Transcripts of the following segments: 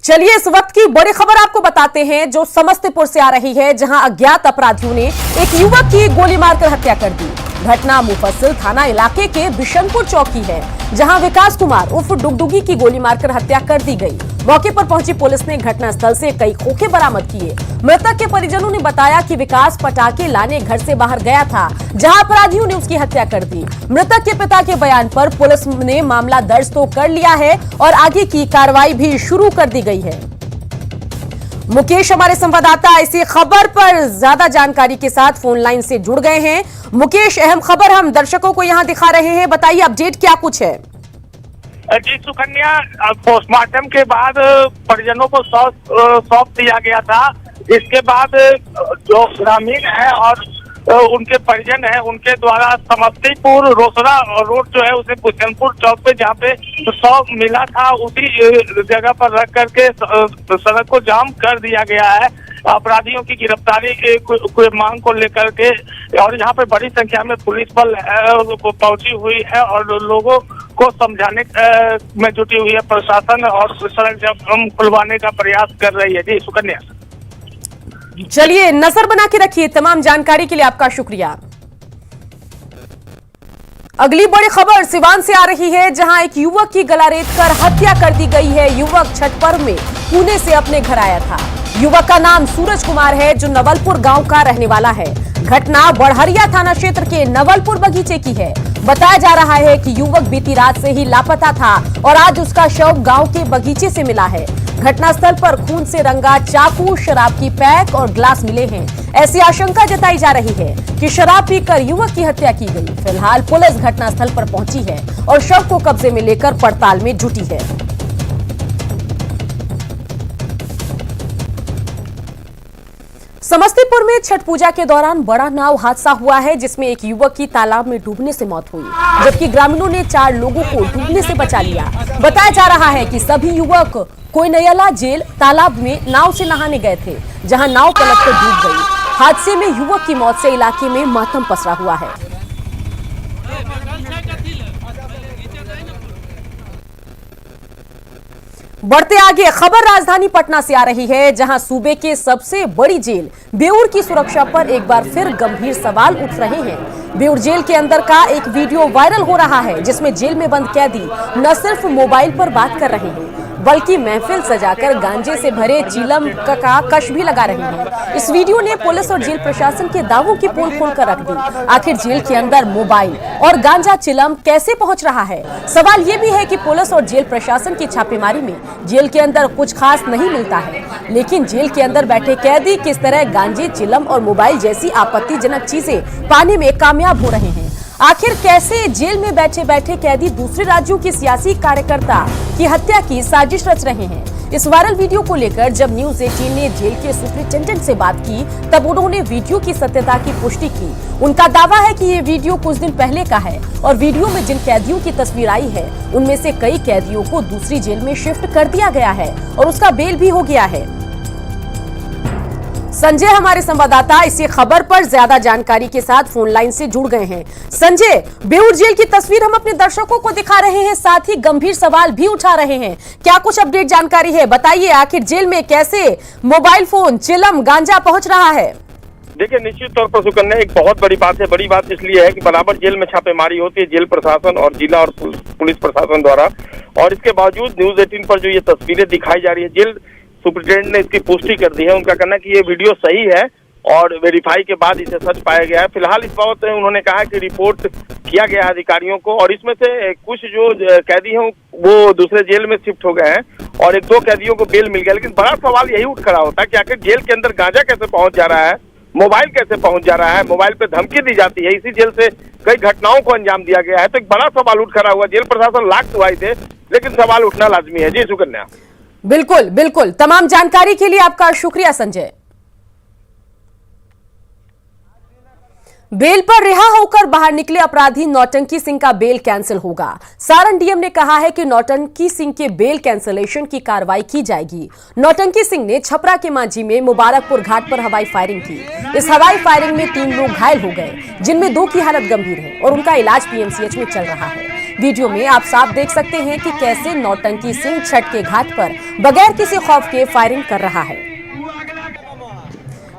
चलिए इस वक्त की बड़ी खबर आपको बताते हैं जो समस्तीपुर से आ रही है, जहां अज्ञात अपराधियों ने एक युवक की गोली मारकर हत्या कर दी। घटना मुफस्सिल थाना इलाके के बिशनपुर चौक की है, जहां विकास कुमार उर्फ डुगडुगी की गोली मारकर हत्या कर दी गई। मौके पर पहुंची पुलिस ने घटनास्थल से कई खोखे बरामद किए। मृतक के परिजनों ने बताया कि विकास पटाखे लाने घर से बाहर गया था, जहां अपराधियों ने उसकी हत्या कर दी। मृतक के पिता के बयान पर पुलिस ने मामला दर्ज तो कर लिया है और आगे की कार्रवाई भी शुरू कर दी गई है। मुकेश हमारे संवाददाता इसी खबर पर ज्यादा जानकारी के साथ फोन लाइन से जुड़ गए हैं। मुकेश, अहम खबर हम दर्शकों को यहां दिखा रहे हैं, बताइए अपडेट क्या कुछ है। जी सुकन्या, पोस्टमार्टम के बाद परिजनों को सौंप दिया गया था। इसके बाद जो ग्रामीण है और उनके परिजन है, उनके द्वारा समस्तीपुर रोसड़ा रोड जो है उसे बिशनपुर चौक पे जहाँ पे शव मिला था उसी जगह पर रख करके सड़क को जाम कर दिया गया है अपराधियों की गिरफ्तारी के मांग को लेकर के। और यहाँ पे बड़ी संख्या में पुलिस बल पहुंची हुई है और लोगों को समझाने में जुटी हुई है प्रशासन, और सड़क जाम खुलवाने का प्रयास कर रही है। जी सुकन्या, चलिए नजर बना के रखिए। तमाम जानकारी के लिए आपका शुक्रिया। अगली बड़ी खबर सिवान से आ रही है, जहां एक युवक की गला रेतकर हत्या कर दी गई है। युवक छठ पर्व में पुणे से अपने घर आया था। युवक का नाम सूरज कुमार है, जो नवलपुर गांव का रहने वाला है। घटना बड़हरिया थाना क्षेत्र के नवलपुर बगीचे की है। बताया जा रहा है कि युवक बीती रात से ही लापता था और आज उसका शव गांव के बगीचे से मिला है। घटनास्थल पर खून से रंगा चाकू, शराब की पैक और ग्लास मिले हैं। ऐसी आशंका जताई जा रही है कि शराब पीकर युवक की हत्या की गई। फिलहाल पुलिस घटनास्थल पर पहुंची है और शव को कब्जे में लेकर पड़ताल में जुटी है। समस्तीपुर में छठ पूजा के दौरान बड़ा नाव हादसा हुआ है, जिसमें एक युवक की तालाब में डूबने से मौत हुई, जबकि ग्रामीणों ने 4 लोगों को डूबने से बचा लिया। बताया जा रहा है कि सभी युवक कोयनयला जेल तालाब में नाव से नहाने गए थे, जहां नाव पलटकर डूब गई। हादसे में युवक की मौत से इलाके में मातम पसरा हुआ है। बढ़ते आगे, खबर राजधानी पटना से आ रही है, जहां सूबे के सबसे बड़ी जेल बेउर की सुरक्षा पर एक बार फिर गंभीर सवाल उठ रहे हैं। बेउर जेल के अंदर का एक वीडियो वायरल हो रहा है, जिसमें जेल में बंद कैदी न सिर्फ मोबाइल पर बात कर रहे हैं, बल्कि महफिल सजाकर गांजे से भरे चिलम का कश भी लगा रहे हैं। इस वीडियो ने पुलिस और जेल प्रशासन के दावों की पोल खोलकर रख दी। आखिर जेल के अंदर मोबाइल और गांजा चिलम कैसे पहुंच रहा है? सवाल ये भी है कि पुलिस और जेल प्रशासन की छापेमारी में जेल के अंदर कुछ खास नहीं मिलता है, लेकिन जेल के अंदर बैठे कैदी किस तरह गांजे, चिलम और मोबाइल जैसी आपत्तिजनक चीजें पाने में कामयाब हो रहे हैं। आखिर कैसे जेल में बैठे बैठे कैदी दूसरे राज्यों के सियासी कार्यकर्ता की हत्या की साजिश रच रहे हैं? इस वायरल वीडियो को लेकर जब न्यूज़ 18 ने जेल के सुपरिटेंडेंट से बात की, तब उन्होंने वीडियो की सत्यता की पुष्टि की। उनका दावा है कि ये वीडियो कुछ दिन पहले का है और वीडियो में जिन कैदियों की तस्वीर आई है, उनमें से कई कैदियों को दूसरी जेल में शिफ्ट कर दिया गया है और उसका बेल भी हो गया है। संजय हमारे संवाददाता इसी खबर पर ज्यादा जानकारी के साथ फोन लाइन से जुड़ गए हैं। संजय, बेउर जेल की तस्वीर हम अपने दर्शकों को दिखा रहे हैं, साथ ही गंभीर सवाल भी उठा रहे हैं। क्या कुछ अपडेट जानकारी है? बताइए, आखिर जेल में कैसे मोबाइल फोन, चिलम, गांजा पहुंच रहा है? देखिए, निश्चित तौर पर सुकन्या एक बहुत बड़ी बात है। बड़ी बात इसलिए है कि बराबर जेल में छापेमारी होती है जेल प्रशासन और जिला और पुलिस प्रशासन द्वारा, और इसके बावजूद न्यूज़ 18 पर जो ये तस्वीरें दिखाई जा रही है, जेल सुपरिटेंडेंट ने इसकी पुष्टि कर दी है। उनका कहना है कि ये वीडियो सही है और वेरीफाई के बाद इसे सच पाया गया है। फिलहाल इस बाबत उन्होंने कहा कि रिपोर्ट किया गया है अधिकारियों को, और इसमें से कुछ जो कैदी हैं वो दूसरे जेल में शिफ्ट हो गए हैं और 1-2 कैदियों को बेल मिल गया। लेकिन बड़ा सवाल यही उठ खड़ा होता है कि आखिर जेल के अंदर गांजा कैसे पहुंच जा रहा है, मोबाइल कैसे पहुंच जा रहा है, मोबाइल पे धमकी दी जाती है। इसी जेल से कई घटनाओं को अंजाम दिया गया है। तो एक बड़ा सवाल उठ खड़ा हुआ। जेल प्रशासन लाख दुआई दे, लेकिन सवाल उठना लाजमी है। जी सुकन्या। बिल्कुल बिल्कुल, तमाम जानकारी के लिए आपका शुक्रिया संजय। बेल पर रिहा होकर बाहर निकले अपराधी नौटंकी सिंह का बेल कैंसिल होगा। सारण डीएम ने कहा है कि नौटंकी सिंह के बेल कैंसिलेशन की कार्रवाई की जाएगी। नौटंकी सिंह ने छपरा के मांझी में मुबारकपुर घाट पर हवाई फायरिंग की। इस हवाई फायरिंग में 3 लोग घायल हो गए, जिनमें 2 की हालत गंभीर है और उनका इलाज पीएमसीएच में चल रहा है। वीडियो में आप साफ देख सकते हैं कि कैसे नौटंकी सिंह छठ के घाट पर बगैर किसी खौफ के फायरिंग कर रहा है।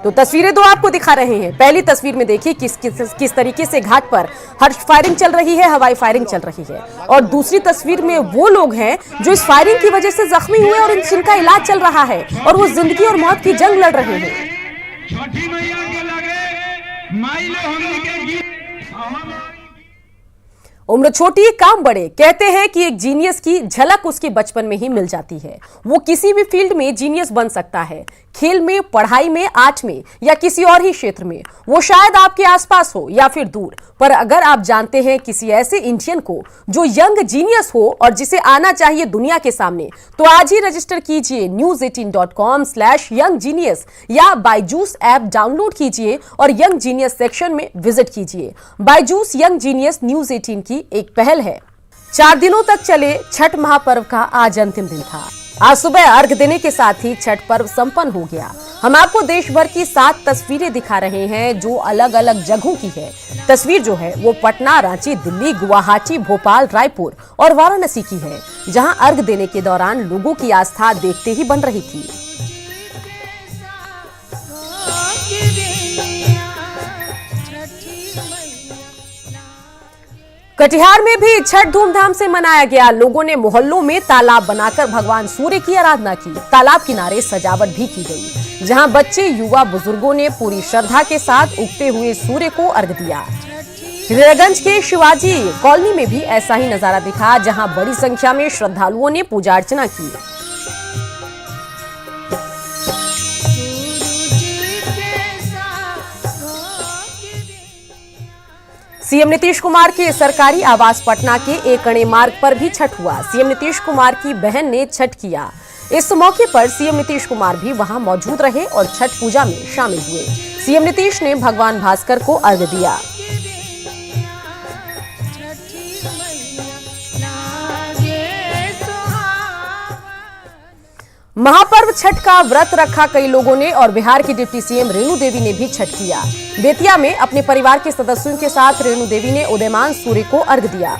तो तस्वीरें दो आपको दिखा रहे हैं। पहली तस्वीर में देखिए किस तरीके से घाट पर हर फायरिंग चल रही है, हवाई फायरिंग चल रही है। और दूसरी तस्वीर में वो लोग हैं जो इस फायरिंग की वजह से जख्मी हुए और जिनका इलाज चल रहा है और वो जिंदगी और मौत की जंग लड़ रहे हैं। उम्र छोटी काम बड़े, कहते हैं कि एक जीनियस की झलक उसके बचपन में ही मिल जाती है। वो किसी भी फील्ड में जीनियस बन सकता है, खेल में, पढ़ाई में, आर्ट में या किसी और ही क्षेत्र में। वो शायद आपके आसपास हो या फिर दूर, पर अगर आप जानते हैं किसी ऐसे इंडियन को जो यंग जीनियस हो और जिसे आना चाहिए दुनिया के सामने, तो आज ही रजिस्टर कीजिए news18.com/younggenius या बायजूस ऐप डाउनलोड कीजिए और यंग जीनियस सेक्शन में विजिट कीजिए। बायजूस यंग जीनियस न्यूज 18 की एक पहल है। 4 दिनों तक चले छठ महापर्व का आज अंतिम दिन था। आज सुबह अर्घ देने के साथ ही छठ पर्व संपन्न हो गया। हम आपको देश भर की 7 तस्वीरें दिखा रहे हैं जो अलग अलग जगहों की है। तस्वीर जो है वो पटना, रांची, दिल्ली, गुवाहाटी, भोपाल, रायपुर और वाराणसी की है, जहां अर्घ देने के दौरान लोगों की आस्था देखते ही बन रही थी। कटिहार में भी छठ धूमधाम से मनाया गया। लोगों ने मोहल्लों में तालाब बनाकर भगवान सूर्य की आराधना की। तालाब किनारे सजावट भी की गई, जहां बच्चे, युवा, बुजुर्गों ने पूरी श्रद्धा के साथ उगते हुए सूर्य को अर्घ दिया। हृदयगंज के शिवाजी कॉलोनी में भी ऐसा ही नजारा दिखा, जहां बड़ी संख्या में श्रद्धालुओं ने पूजा अर्चना की। सीएम नीतीश कुमार के सरकारी आवास पटना के एकणे मार्ग पर भी छठ हुआ। सीएम नीतीश कुमार की बहन ने छठ किया। इस मौके पर सीएम नीतीश कुमार भी वहां मौजूद रहे और छठ पूजा में शामिल हुए। सीएम नीतीश ने भगवान भास्कर को अर्घ्य दिया। महापर्व छठ का व्रत रखा कई लोगों ने और बिहार की डिप्टी सीएम रेणु देवी ने भी छठ किया। बेतिया में अपने परिवार के सदस्यों के साथ रेणु देवी ने उदयमान सूर्य को अर्घ्य दिया।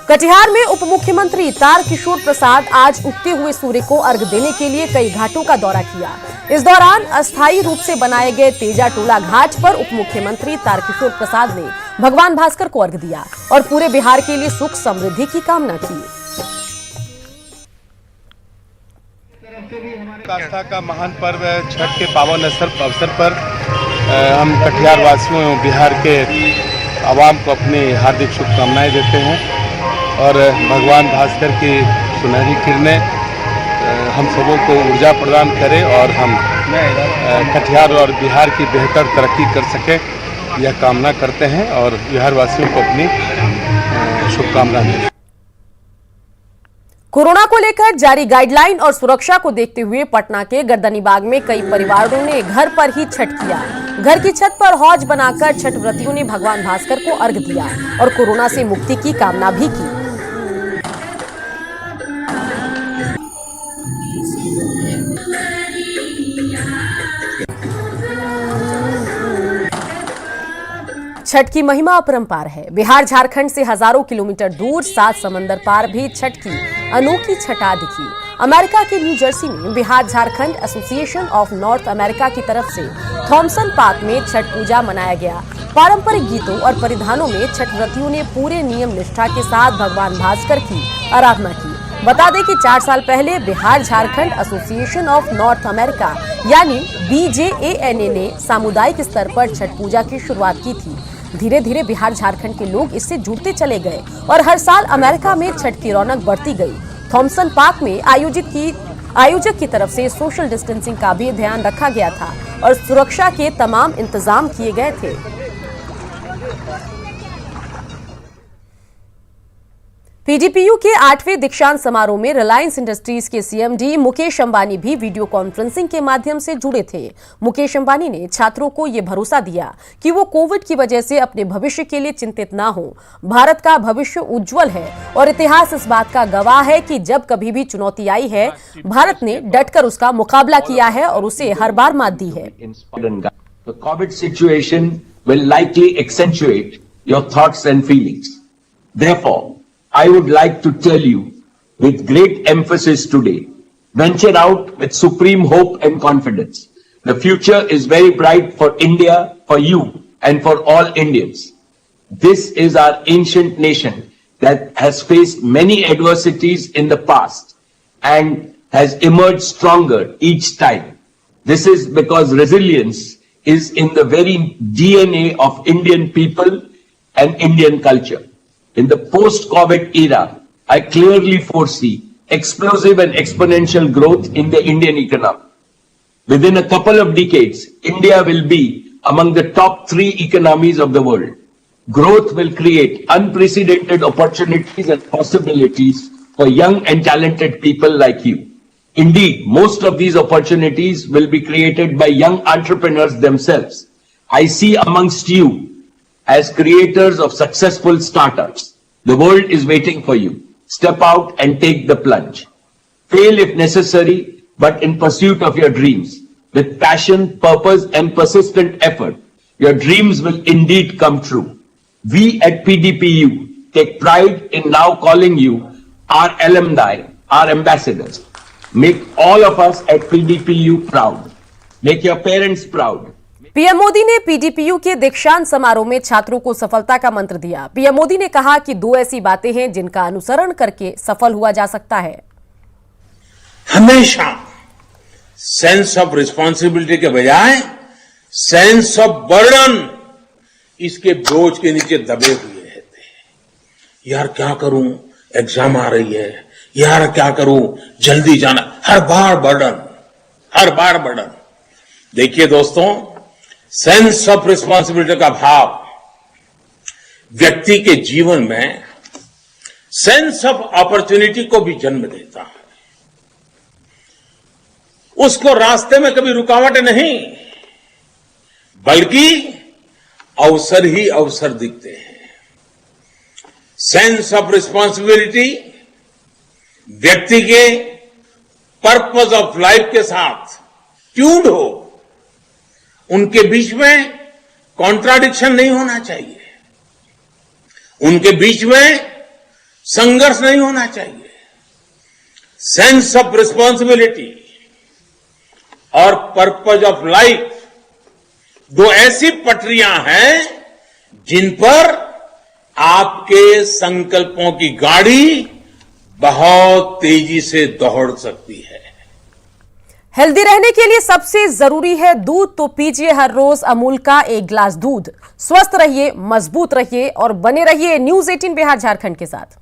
कटिहार में उप मुख्यमंत्री तारकिशोर प्रसाद आज उगते हुए सूर्य को अर्घ्य देने के लिए कई घाटों का दौरा किया। इस दौरान अस्थायी रूप से बनाए गए तेजा टोला घाट पर उप मुख्यमंत्री तारकिशोर प्रसाद ने भगवान भास्कर को अर्घ्य दिया और पूरे बिहार के लिए सुख समृद्धि की कामना की। आस्था का महान पर्व छठ के पावन अवसर पर हम कटिहार वासियों एवं बिहार के आवाम को अपनी हार्दिक शुभकामनाएं देते हैं और भगवान भास्कर की सुनहरी किरणें हम सबों को ऊर्जा प्रदान करें और हम कटिहार और बिहार की बेहतर तरक्की कर सकें, यह कामना करते हैं और बिहार वासियों को अपनी शुभकामनाएं दें। कोरोना को लेकर जारी गाइडलाइन और सुरक्षा को देखते हुए पटना के गर्दनीबाग में कई परिवारों ने घर पर ही छठ किया। घर की छत पर हौज बनाकर छठ व्रतियों ने भगवान भास्कर को अर्घ्य दिया और कोरोना से मुक्ति की कामना भी की। छठ की महिमा अपरंपार है। बिहार झारखंड से हजारों किलोमीटर दूर 7 समंदर पार भी छठ की अनोखी छटा दिखी। अमेरिका के न्यू जर्सी में Bihar Jharkhand association of north America की तरफ से थॉमसन पार्क में छठ पूजा मनाया गया। पारंपरिक गीतों और परिधानों में छठ व्रतियों ने पूरे नियम निष्ठा के साथ भगवान भास्कर की आराधना की। बता दें कि 4 साल पहले Bihar Jharkhand association of north America यानी BJANA ने सामुदायिक स्तर पर छठ पूजा की शुरुआत की थी। धीरे धीरे बिहार झारखंड के लोग इससे जुड़ते चले गए और हर साल अमेरिका में छठ की रौनक बढ़ती गई। थॉमसन पार्क में आयोजक की तरफ से सोशल डिस्टेंसिंग का भी ध्यान रखा गया था और सुरक्षा के तमाम इंतजाम किए गए थे। पीडीपीयू के 8वें दीक्षांत समारोह में रिलायंस इंडस्ट्रीज के सीएमडी मुकेश अंबानी भी वीडियो कॉन्फ्रेंसिंग के माध्यम से जुड़े थे। मुकेश अंबानी ने छात्रों को यह भरोसा दिया कि वो कोविड की वजह से अपने भविष्य के लिए चिंतित ना हो। भारत का भविष्य उज्जवल है और इतिहास इस बात का गवाह है कि जब कभी भी चुनौती आई है, भारत ने डटकर उसका मुकाबला किया है और उसे हर बार मात दी है। The COVID situation will likely accentuate your thoughts and feelings. Therefore, I would like to tell you with great emphasis today, venture out with supreme hope and confidence. The future is very bright for India, for you, and for all Indians. This is our ancient nation that has faced many adversities in the past and has emerged stronger each time. This is because resilience is in the very DNA of Indian people and Indian culture. In the post-COVID era, I clearly foresee explosive and exponential growth in the Indian economy. Within a couple of decades, India will be among the top 3 economies of the world. Growth will create unprecedented opportunities and possibilities for young and talented people like you. Indeed, most of these opportunities will be created by young entrepreneurs themselves. I see amongst you as creators of successful startups. The world is waiting for you. Step out and take the plunge. Fail if necessary, but in pursuit of your dreams. With passion, purpose, and persistent effort, your dreams will indeed come true. We at PDPU take pride in now calling you our alumni, our ambassadors. Make all of us at PDPU proud. Make your parents proud. PM Modi ने पीडीपीयू के दीक्षांत समारोह में छात्रों को सफलता का मंत्र दिया। पीएम मोदी ने कहा कि 2 ऐसी बातें हैं जिनका अनुसरण करके सफल हुआ जा सकता है। हमेशा सेंस ऑफ रिस्पॉन्सिबिलिटी के बजाय सेंस ऑफ बर्डन इसके बोझ के नीचे दबे हुए रहते हैं। यार क्या करूं, एग्जाम आ रही है, यार क्या करूं, जल्दी जाना, हर बार बर्डन। देखिए दोस्तों, सेंस ऑफ रिस्पॉन्सिबिलिटी का भाव व्यक्ति के जीवन में सेंस ऑफ अपॉर्चुनिटी को भी जन्म देता है। उसको रास्ते में कभी रुकावट नहीं, बल्कि अवसर ही अवसर दिखते हैं। सेंस ऑफ रिस्पॉन्सिबिलिटी व्यक्ति के पर्पस ऑफ लाइफ के साथ ट्यून्ड हो, उनके बीच में कॉन्ट्राडिक्शन नहीं होना चाहिए, उनके बीच में संघर्ष नहीं होना चाहिए। सेंस ऑफ रिस्पॉन्सिबिलिटी और पर्पस ऑफ लाइफ 2 ऐसी पटरियां हैं जिन पर आपके संकल्पों की गाड़ी बहुत तेजी से दौड़ सकती है। हेल्दी रहने के लिए सबसे जरूरी है दूध, तो पीजिए हर रोज अमूल का 1 गिलास दूध। स्वस्थ रहिए, मजबूत रहिए और बने रहिए न्यूज़ 18 बिहार झारखंड के साथ।